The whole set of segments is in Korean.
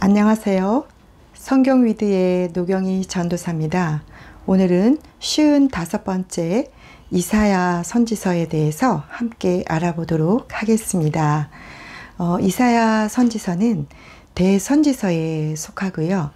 안녕하세요. 성경위드의 노경희 전도사입니다. 오늘은 55번째 이사야 선지서에 대해서 함께 알아보도록 하겠습니다. 이사야 선지서는 대선지서에 속하고요.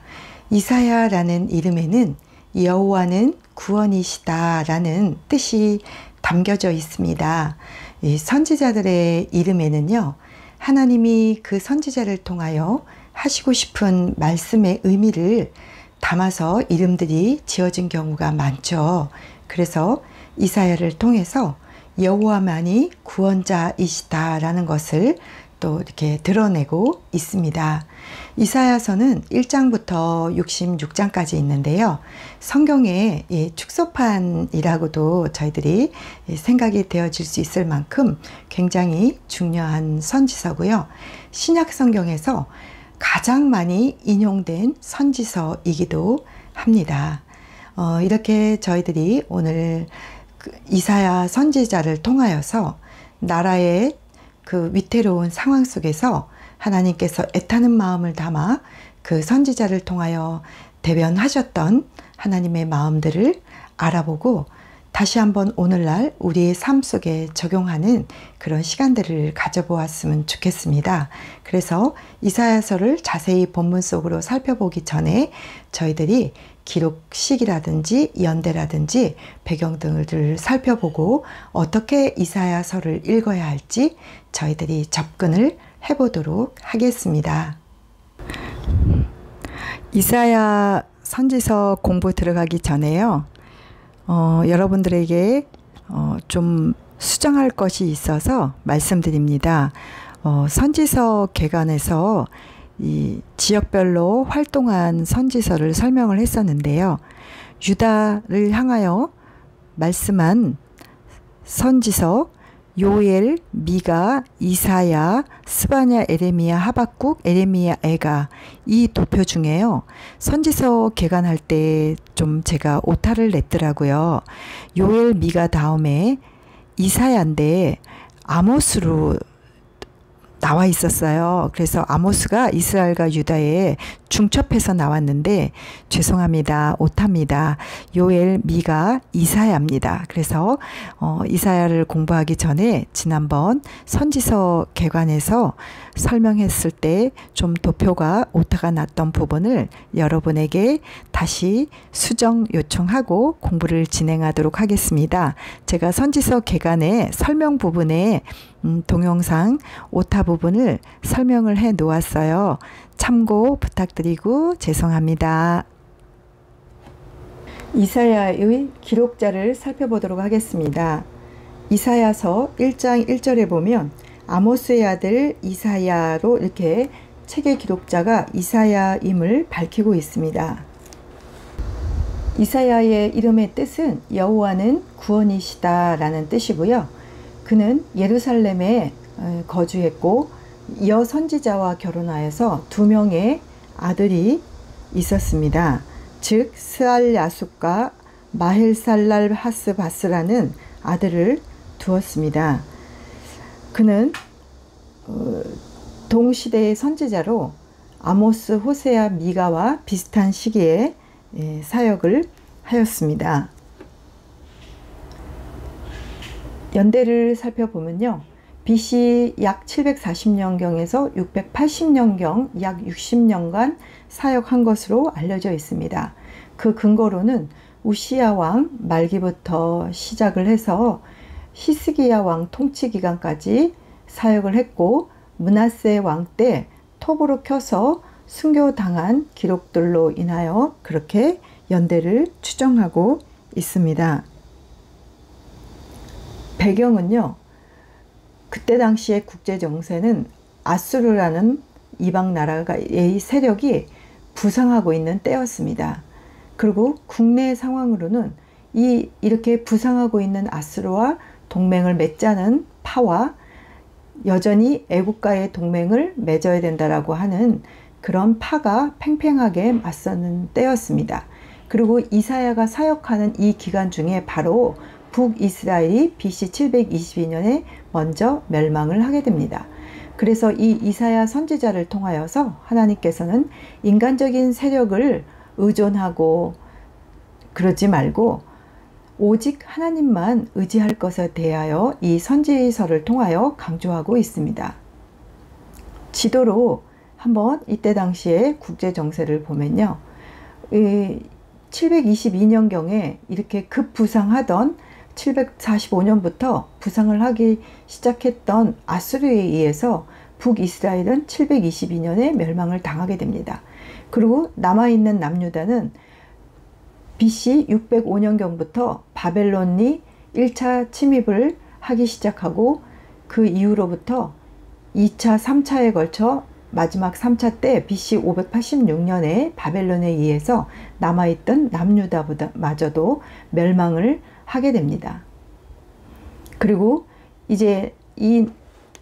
이사야라는 이름에는 여호와는 구원이시다 라는 뜻이 담겨져 있습니다. 이 선지자들의 이름에는요, 하나님이 그 선지자를 통하여 하시고 싶은 말씀의 의미를 담아서 이름들이 지어진 경우가 많죠. 그래서 이사야를 통해서 여호와만이 구원자이시다라는 것을 또 이렇게 드러내고 있습니다. 이사야서는 1장부터 66장까지 있는데요. 성경의 축소판이라고도 저희들이 생각이 되어질 수 있을 만큼 굉장히 중요한 선지서고요. 신약 성경에서 가장 많이 인용된 선지서이기도 합니다. 이렇게 저희들이 오늘 이사야 선지자를 통하여서 나라의 그 위태로운 상황 속에서 하나님께서 애타는 마음을 담아 그 선지자를 통하여 대변하셨던 하나님의 마음들을 알아보고 다시 한번 오늘날 우리의 삶 속에 적용하는 그런 시간들을 가져보았으면 좋겠습니다. 그래서 이사야서를 자세히 본문 속으로 살펴보기 전에 저희들이 기록 시기라든지 연대라든지 배경 등을 살펴보고 어떻게 이사야서를 읽어야 할지 저희들이 접근을 해보도록 하겠습니다. 이사야 선지서 공부 들어가기 전에요. 여러분들에게 좀 수정할 것이 있어서 말씀드립니다. 선지서 개관에서 이 지역별로 활동한 선지서를 설명을 했었는데요. 유다를 향하여 말씀한 선지서 요엘, 미가, 이사야, 스바냐, 에레미야, 하박국, 에레미야, 에가 이 도표 중에요. 선지서 개관할 때 좀 제가 오타를 냈더라고요. 요엘, 미가 다음에 이사야인데 아모스로 나와 있었어요. 그래서 아모스가 이스라엘과 유다에 중첩해서 나왔는데 죄송합니다. 오타입니다. 요엘, 미가, 이사야입니다. 그래서 이사야를 공부하기 전에 지난번 선지서 개관에서 설명했을 때 좀 도표가 오타가 났던 부분을 여러분에게 다시 수정 요청하고 공부를 진행하도록 하겠습니다. 제가 선지서 개관의 설명 부분에 동영상 오타 부분을 설명을 해 놓았어요. 참고 부탁드리고 죄송합니다. 이사야의 기록자를 살펴보도록 하겠습니다. 이사야서 1장 1절에 보면 아모스의 아들 이사야로 이렇게 책의 기록자가 이사야임을 밝히고 있습니다. 이사야의 이름의 뜻은 여호와는 구원이시다 라는 뜻이고요. 그는 예루살렘에 거주했고 여선지자와 결혼하여서 2명의 아들이 있었습니다. 즉 스알야숫과 마헬살랄 하스바스라는 아들을 두었습니다. 그는 동시대의 선지자로 아모스, 호세아, 미가와 비슷한 시기에 사역을 하였습니다. 연대를 살펴보면요. BC 약 740년경에서 680년경 약 60년간 사역한 것으로 알려져 있습니다. 그 근거로는 우시야 왕 말기부터 시작을 해서 히스기야 왕 통치 기간까지 사역을 했고 므낫세 왕 때 톱으로 켜서 순교당한 기록들로 인하여 그렇게 연대를 추정하고 있습니다. 배경은요. 그때 당시의 국제 정세는 아수르라는 이방 나라의 세력이 부상하고 있는 때였습니다. 그리고 국내 상황으로는 이렇게 부상하고 있는 아수르와 동맹을 맺자는 파와 여전히 애국가의 동맹을 맺어야 된다라고 하는 그런 파가 팽팽하게 맞서는 때였습니다. 그리고 이사야가 사역하는 이 기간 중에 바로 북이스라엘이 BC 722년에 먼저 멸망을 하게 됩니다. 그래서 이 이사야 선지자를 통하여서 하나님께서는 인간적인 세력을 의존하고 그러지 말고 오직 하나님만 의지할 것에 대하여 이 선지서를 통하여 강조하고 있습니다. 지도로 한번 이때 당시의 국제 정세를 보면요. 722년경에 이렇게 급부상하던 745년부터 부상을 하기 시작했던 아수르에 의해서 북이스라엘은 722년에 멸망을 당하게 됩니다. 그리고 남아있는 남유다는 BC 605년경부터 바벨론이 1차 침입을 하기 시작하고 그 이후로부터 2차, 3차에 걸쳐 마지막 3차 때 BC 586년에 바벨론에 의해서 남아있던 남유다마저도 멸망을 하게 됩니다. 그리고 이제 이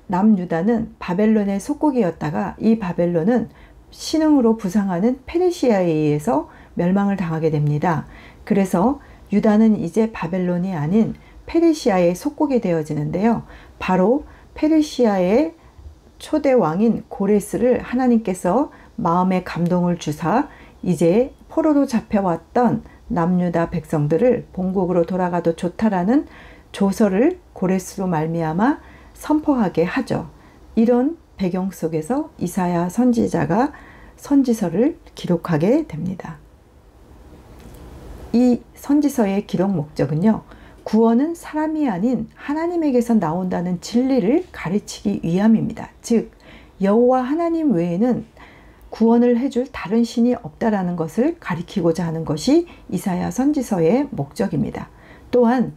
남유다는 바벨론의 속국이었다가 이 바벨론은 신흥으로 부상하는 페르시아에 의해서 멸망을 당하게 됩니다. 그래서 유다는 이제 바벨론이 아닌 페르시아의 속국이 되어지는데요. 바로 페르시아의 초대 왕인 고레스를 하나님께서 마음에 감동을 주사 이제 포로로 잡혀왔던 남유다 백성들을 본국으로 돌아가도 좋다라는 조서를 고레스로 말미암아 선포하게 하죠. 이런 배경 속에서 이사야 선지자가 선지서를 기록하게 됩니다. 이 선지서의 기록 목적은요. 구원은 사람이 아닌 하나님에게서 나온다는 진리를 가르치기 위함입니다. 즉 여호와 하나님 외에는 구원을 해줄 다른 신이 없다라는 것을 가리키고자 하는 것이 이사야 선지서의 목적입니다. 또한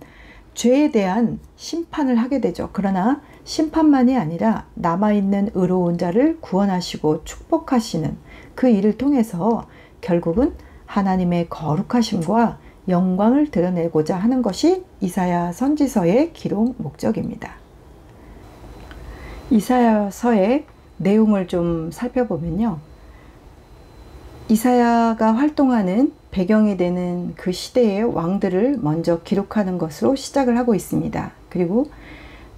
죄에 대한 심판을 하게 되죠. 그러나 심판만이 아니라 남아있는 의로운 자를 구원하시고 축복하시는 그 일을 통해서 결국은 하나님의 거룩하심과 영광을 드러내고자 하는 것이 이사야 선지서의 기록 목적입니다. 이사야서의 내용을 좀 살펴보면요. 이사야가 활동하는 배경이 되는 그 시대의 왕들을 먼저 기록하는 것으로 시작을 하고 있습니다. 그리고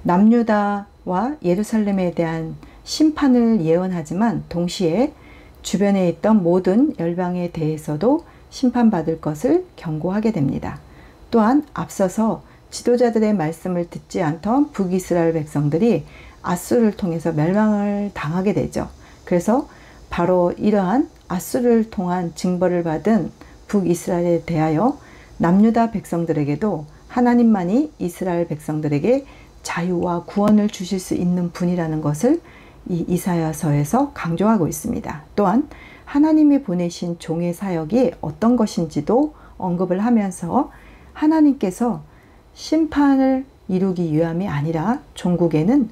남유다와 예루살렘에 대한 심판을 예언하지만 동시에 주변에 있던 모든 열방에 대해서도 심판받을 것을 경고하게 됩니다. 또한 앞서서 지도자들의 말씀을 듣지 않던 북이스라엘 백성들이 아수르를 통해서 멸망을 당하게 되죠. 그래서 바로 이러한 아수르를 통한 징벌을 받은 북이스라엘에 대하여 남유다 백성들에게도 하나님만이 이스라엘 백성들에게 자유와 구원을 주실 수 있는 분이라는 것을 이 이사야서에서 강조하고 있습니다. 또한 하나님이 보내신 종의 사역이 어떤 것인지도 언급을 하면서 하나님께서 심판을 이루기 위함이 아니라 종국에는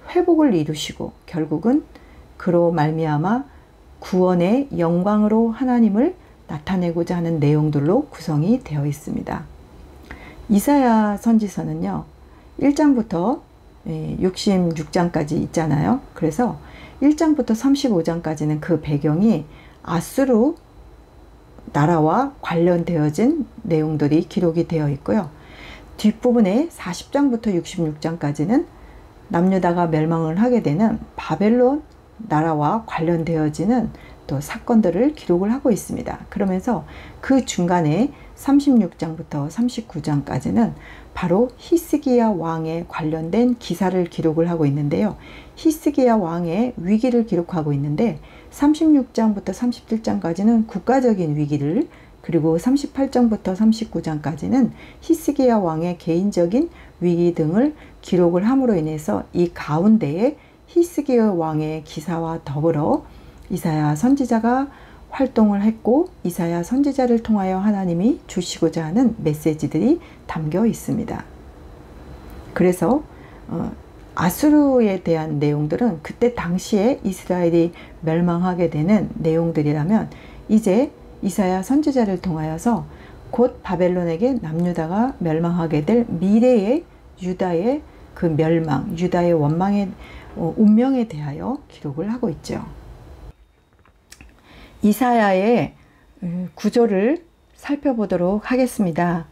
회복을 이루시고 결국은 그로 말미암아 구원의 영광으로 하나님을 나타내고자 하는 내용들로 구성이 되어 있습니다. 이사야 선지서는요. 1장부터 66장까지 있잖아요. 그래서 1장부터 35장까지는 그 배경이 아수르 나라와 관련되어진 내용들이 기록이 되어 있고요. 뒷부분에 40장부터 66장까지는 남유다가 멸망을 하게 되는 바벨론 나라와 관련되어지는 또 사건들을 기록을 하고 있습니다. 그러면서 그 중간에 36장부터 39장까지는 바로 히스기야 왕에 관련된 기사를 기록을 하고 있는데요. 히스기야 왕의 위기를 기록하고 있는데 36장부터 37장까지는 국가적인 위기를, 그리고 38장부터 39장까지는 히스기야 왕의 개인적인 위기 등을 기록을 함으로 인해서 이 가운데에 히스기야 왕의 기사와 더불어 이사야 선지자가 활동을 했고 이사야 선지자를 통하여 하나님이 주시고자 하는 메시지들이 담겨 있습니다. 그래서 아수르에 대한 내용들은 그때 당시에 이스라엘이 멸망하게 되는 내용들이라면 이제 이사야 선지자를 통하여서 곧 바벨론에게 남유다가 멸망하게 될 미래의 유다의 그 멸망, 유다의 원망의 운명에 대하여 기록을 하고 있죠. 이사야의 구조를 살펴보도록 하겠습니다.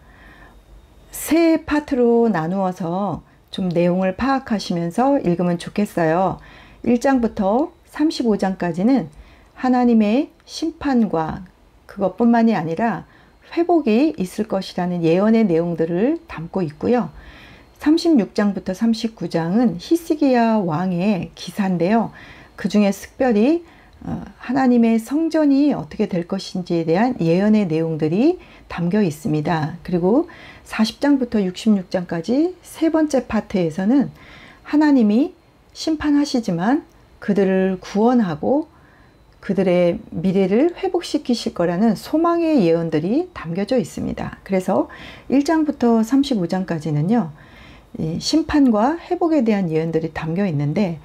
세 파트로 나누어서 좀 내용을 파악하시면서 읽으면 좋겠어요. 1장부터 35장까지는 하나님의 심판과 그것뿐만이 아니라 회복이 있을 것이라는 예언의 내용들을 담고 있고요. 36장부터 39장은 히스기야 왕의 기사인데요. 그 중에 특별히 하나님의 성전이 어떻게 될 것인지에 대한 예언의 내용들이 담겨 있습니다. 그리고 40장부터 66장까지 세 번째 파트에서는 하나님이 심판하시지만 그들을 구원하고 그들의 미래를 회복시키실 거라는 소망의 예언들이 담겨져 있습니다. 그래서 1장부터 35장까지는요, 심판과 회복에 대한 예언들이 담겨 있는데,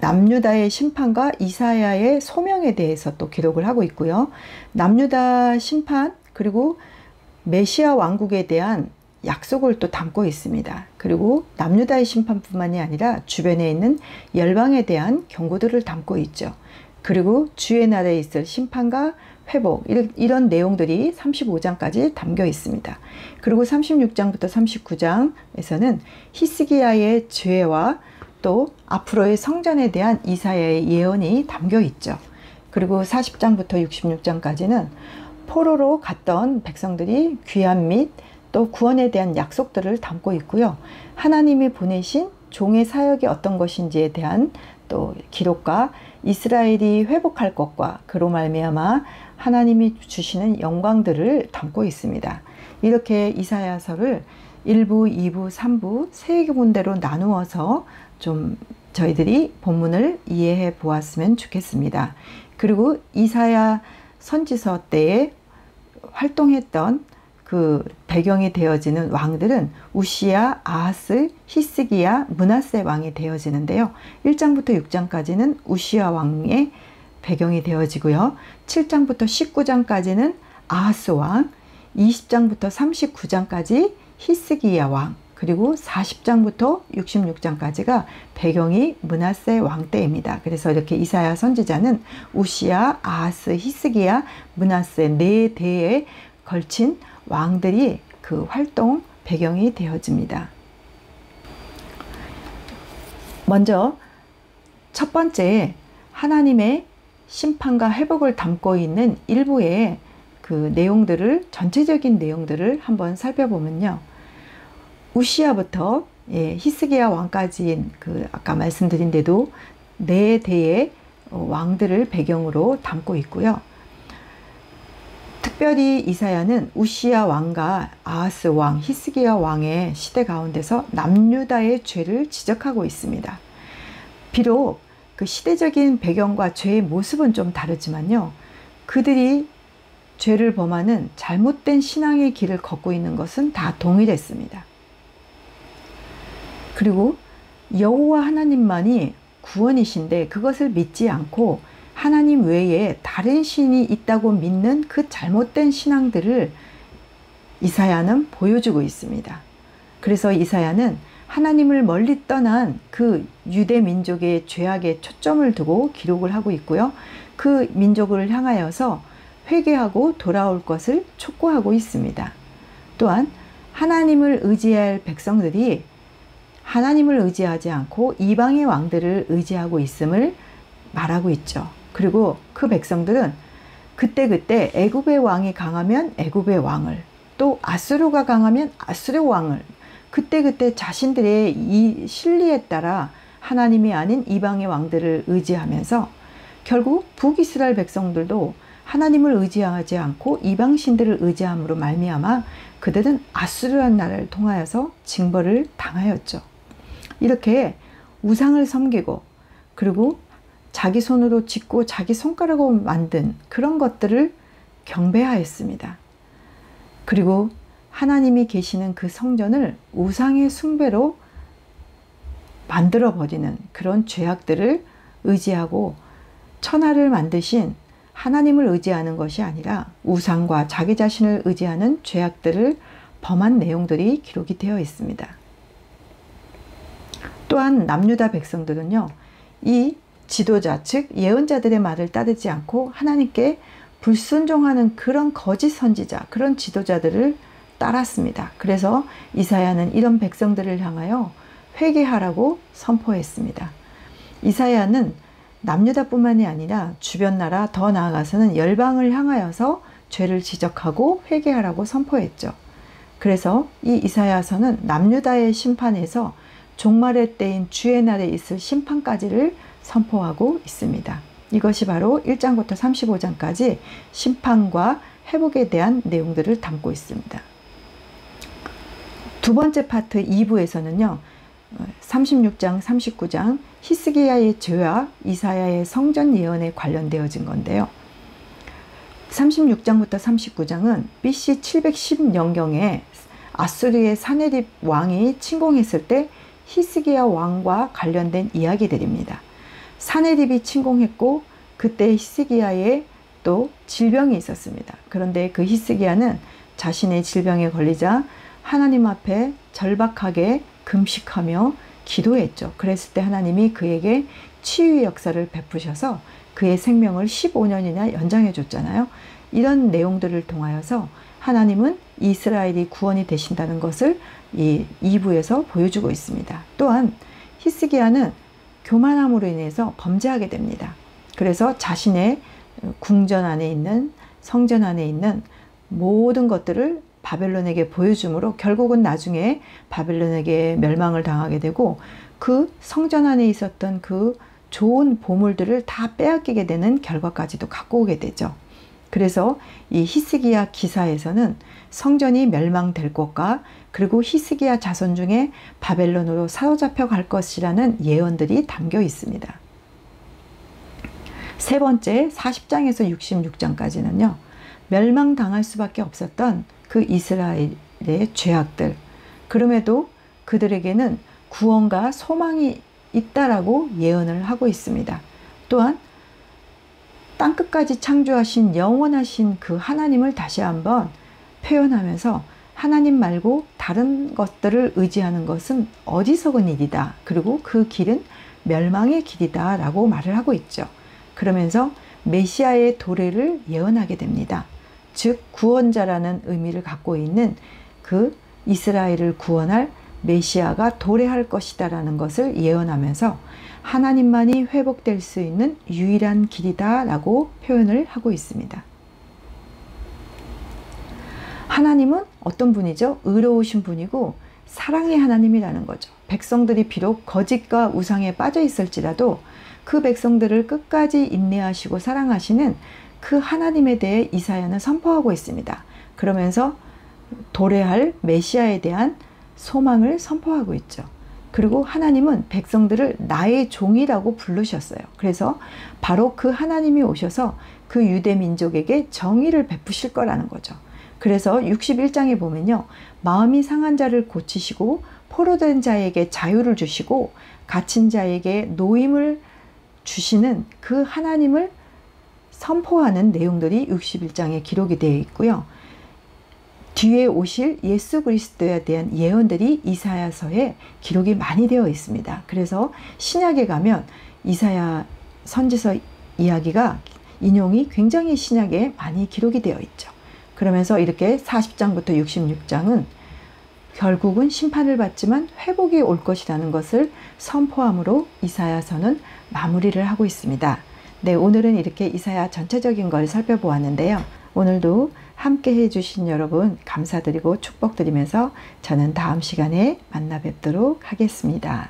남유다의 심판과 이사야의 소명에 대해서 또 기록을 하고 있고요. 남유다 심판, 그리고 메시아 왕국에 대한 약속을 또 담고 있습니다. 그리고 남유다의 심판뿐만이 아니라 주변에 있는 열방에 대한 경고들을 담고 있죠. 그리고 주의 날에 있을 심판과 회복, 이런 내용들이 35장까지 담겨 있습니다. 그리고 36장부터 39장에서는 히스기야의 죄와 또 앞으로의 성전에 대한 이사야의 예언이 담겨 있죠. 그리고 40장부터 66장까지는 포로로 갔던 백성들이 귀환 및 또 구원에 대한 약속들을 담고 있고요. 하나님이 보내신 종의 사역이 어떤 것인지에 대한 또 기록과 이스라엘이 회복할 것과 그로 말미암아 하나님이 주시는 영광들을 담고 있습니다. 이렇게 이사야서를 1부, 2부, 3부 세 군데로 나누어서 좀 저희들이 본문을 이해해 보았으면 좋겠습니다. 그리고 이사야 선지서 때에 활동했던 그 배경이 되어지는 왕들은 우시야, 아하스, 히스기야, 므낫세 왕이 되어지는데요. 1장부터 6장까지는 우시야 왕의 배경이 되어지고요. 7장부터 19장까지는 아하스 왕, 20장부터 39장까지 히스기야 왕, 그리고 40장부터 66장까지가 배경이 므낫세 왕 때입니다. 그래서 이렇게 이사야 선지자는 우시야, 아하스, 히스기야, 므낫세 네 대에 걸친 왕들이 그 활동 배경이 되어집니다. 먼저 첫 번째, 하나님의 심판과 회복을 담고 있는 일부의 그 내용들을, 전체적인 내용들을 한번 살펴보면요. 우시야부터 히스기야 왕까지 그 아까 말씀드린 대로 네 대의 왕들을 배경으로 담고 있고요. 특별히 이사야는 우시야 왕과 아하스 왕, 히스기야 왕의 시대 가운데서 남유다의 죄를 지적하고 있습니다. 비록 그 시대적인 배경과 죄의 모습은 좀 다르지만요. 그들이 죄를 범하는 잘못된 신앙의 길을 걷고 있는 것은 다 동일했습니다. 그리고 여호와 하나님만이 구원이신데 그것을 믿지 않고 하나님 외에 다른 신이 있다고 믿는 그 잘못된 신앙들을 이사야는 보여주고 있습니다. 그래서 이사야는 하나님을 멀리 떠난 그 유대 민족의 죄악에 초점을 두고 기록을 하고 있고요. 그 민족을 향하여서 회개하고 돌아올 것을 촉구하고 있습니다. 또한 하나님을 의지할 백성들이 하나님을 의지하지 않고 이방의 왕들을 의지하고 있음을 말하고 있죠. 그리고 그 백성들은 그때그때 애굽의 왕이 강하면 애굽의 왕을, 또 아수르가 강하면 아수르 왕을 그때그때 자신들의 이 신리에 따라 하나님이 아닌 이방의 왕들을 의지하면서 결국 북이스라엘 백성들도 하나님을 의지하지 않고 이방신들을 의지함으로 말미암아 그들은 아수르라는 나라를 통하여서 징벌을 당하였죠. 이렇게 우상을 섬기고 그리고 자기 손으로 짓고 자기 손가락으로 만든 그런 것들을 경배하였습니다. 그리고 하나님이 계시는 그 성전을 우상의 숭배로 만들어버리는 그런 죄악들을 의지하고 천하를 만드신 하나님을 의지하는 것이 아니라 우상과 자기 자신을 의지하는 죄악들을 범한 내용들이 기록이 되어 있습니다. 또한 남유다 백성들은요, 이 지도자, 즉 예언자들의 말을 따르지 않고 하나님께 불순종하는 그런 거짓 선지자, 그런 지도자들을 따랐습니다. 그래서 이사야는 이런 백성들을 향하여 회개하라고 선포했습니다. 이사야는 남유다뿐만이 아니라 주변 나라, 더 나아가서는 열방을 향하여서 죄를 지적하고 회개하라고 선포했죠. 그래서 이 이사야서는 남유다의 심판에서 종말의 때인 주의 날에 있을 심판까지를 선포하고 있습니다. 이것이 바로 1장부터 35장까지 심판과 회복에 대한 내용들을 담고 있습니다. 두 번째 파트 2부에서는요. 36장, 39장 히스기야의 죄와 이사야의 성전 예언에 관련되어진 건데요. 36장부터 39장은 BC 710년경에 아수르의 사네립 왕이 침공했을 때 히스기야 왕과 관련된 이야기들입니다. 사네립이 침공했고 그때 히스기야에 또 질병이 있었습니다. 그런데 그 히스기야는 자신의 질병에 걸리자 하나님 앞에 절박하게 금식하며 기도했죠. 그랬을 때 하나님이 그에게 치유의 역사를 베푸셔서 그의 생명을 15년이나 연장해 줬잖아요. 이런 내용들을 통하여서 하나님은 이스라엘이 구원이 되신다는 것을 이 2부에서 보여주고 있습니다. 또한 히스기야는 교만함으로 인해서 범죄하게 됩니다. 그래서 자신의 궁전 안에 있는 성전 안에 있는 모든 것들을 바벨론에게 보여주므로 결국은 나중에 바벨론에게 멸망을 당하게 되고 그 성전 안에 있었던 그 좋은 보물들을 다 빼앗기게 되는 결과까지도 갖고 오게 되죠. 그래서 이 히스기야 기사에서는 성전이 멸망될 것과 그리고 히스기야 자손 중에 바벨론으로 사로잡혀 갈 것이라는 예언들이 담겨 있습니다. 세 번째 40장에서 66장까지는요. 멸망당할 수밖에 없었던 그 이스라엘의 죄악들, 그럼에도 그들에게는 구원과 소망이 있다라고 예언을 하고 있습니다. 또한 땅끝까지 창조하신 영원하신 그 하나님을 다시 한번 표현하면서 하나님 말고 다른 것들을 의지하는 것은 어리석은 일이다. 그리고 그 길은 멸망의 길이다 라고 말을 하고 있죠. 그러면서 메시아의 도래를 예언하게 됩니다. 즉 구원자라는 의미를 갖고 있는 그 이스라엘을 구원할 메시아가 도래할 것이다 라는 것을 예언하면서 하나님만이 회복될 수 있는 유일한 길이다 라고 표현을 하고 있습니다. 하나님은 어떤 분이죠? 의로우신 분이고 사랑의 하나님이라는 거죠. 백성들이 비록 거짓과 우상에 빠져 있을지라도 그 백성들을 끝까지 인내하시고 사랑하시는 그 하나님에 대해 이사야는 선포하고 있습니다. 그러면서 도래할 메시아에 대한 소망을 선포하고 있죠. 그리고 하나님은 백성들을 나의 종이라고 부르셨어요. 그래서 바로 그 하나님이 오셔서 그 유대 민족에게 정의를 베푸실 거라는 거죠. 그래서 61장에 보면요. 마음이 상한 자를 고치시고 포로된 자에게 자유를 주시고 갇힌 자에게 노임을 주시는 그 하나님을 선포하는 내용들이 61장에 기록이 되어 있고요. 뒤에 오실 예수 그리스도에 대한 예언들이 이사야서에 기록이 많이 되어 있습니다. 그래서 신약에 가면 이사야 선지서 이야기가 인용이 굉장히 신약에 많이 기록이 되어 있죠. 그러면서 이렇게 40장부터 66장은 결국은 심판을 받지만 회복이 올 것이라는 것을 선포함으로 이사야서는 마무리를 하고 있습니다. 네, 오늘은 이렇게 이사야 전체적인 걸 살펴보았는데요. 오늘도 함께 해주신 여러분 감사드리고 축복드리면서 저는 다음 시간에 만나 뵙도록 하겠습니다.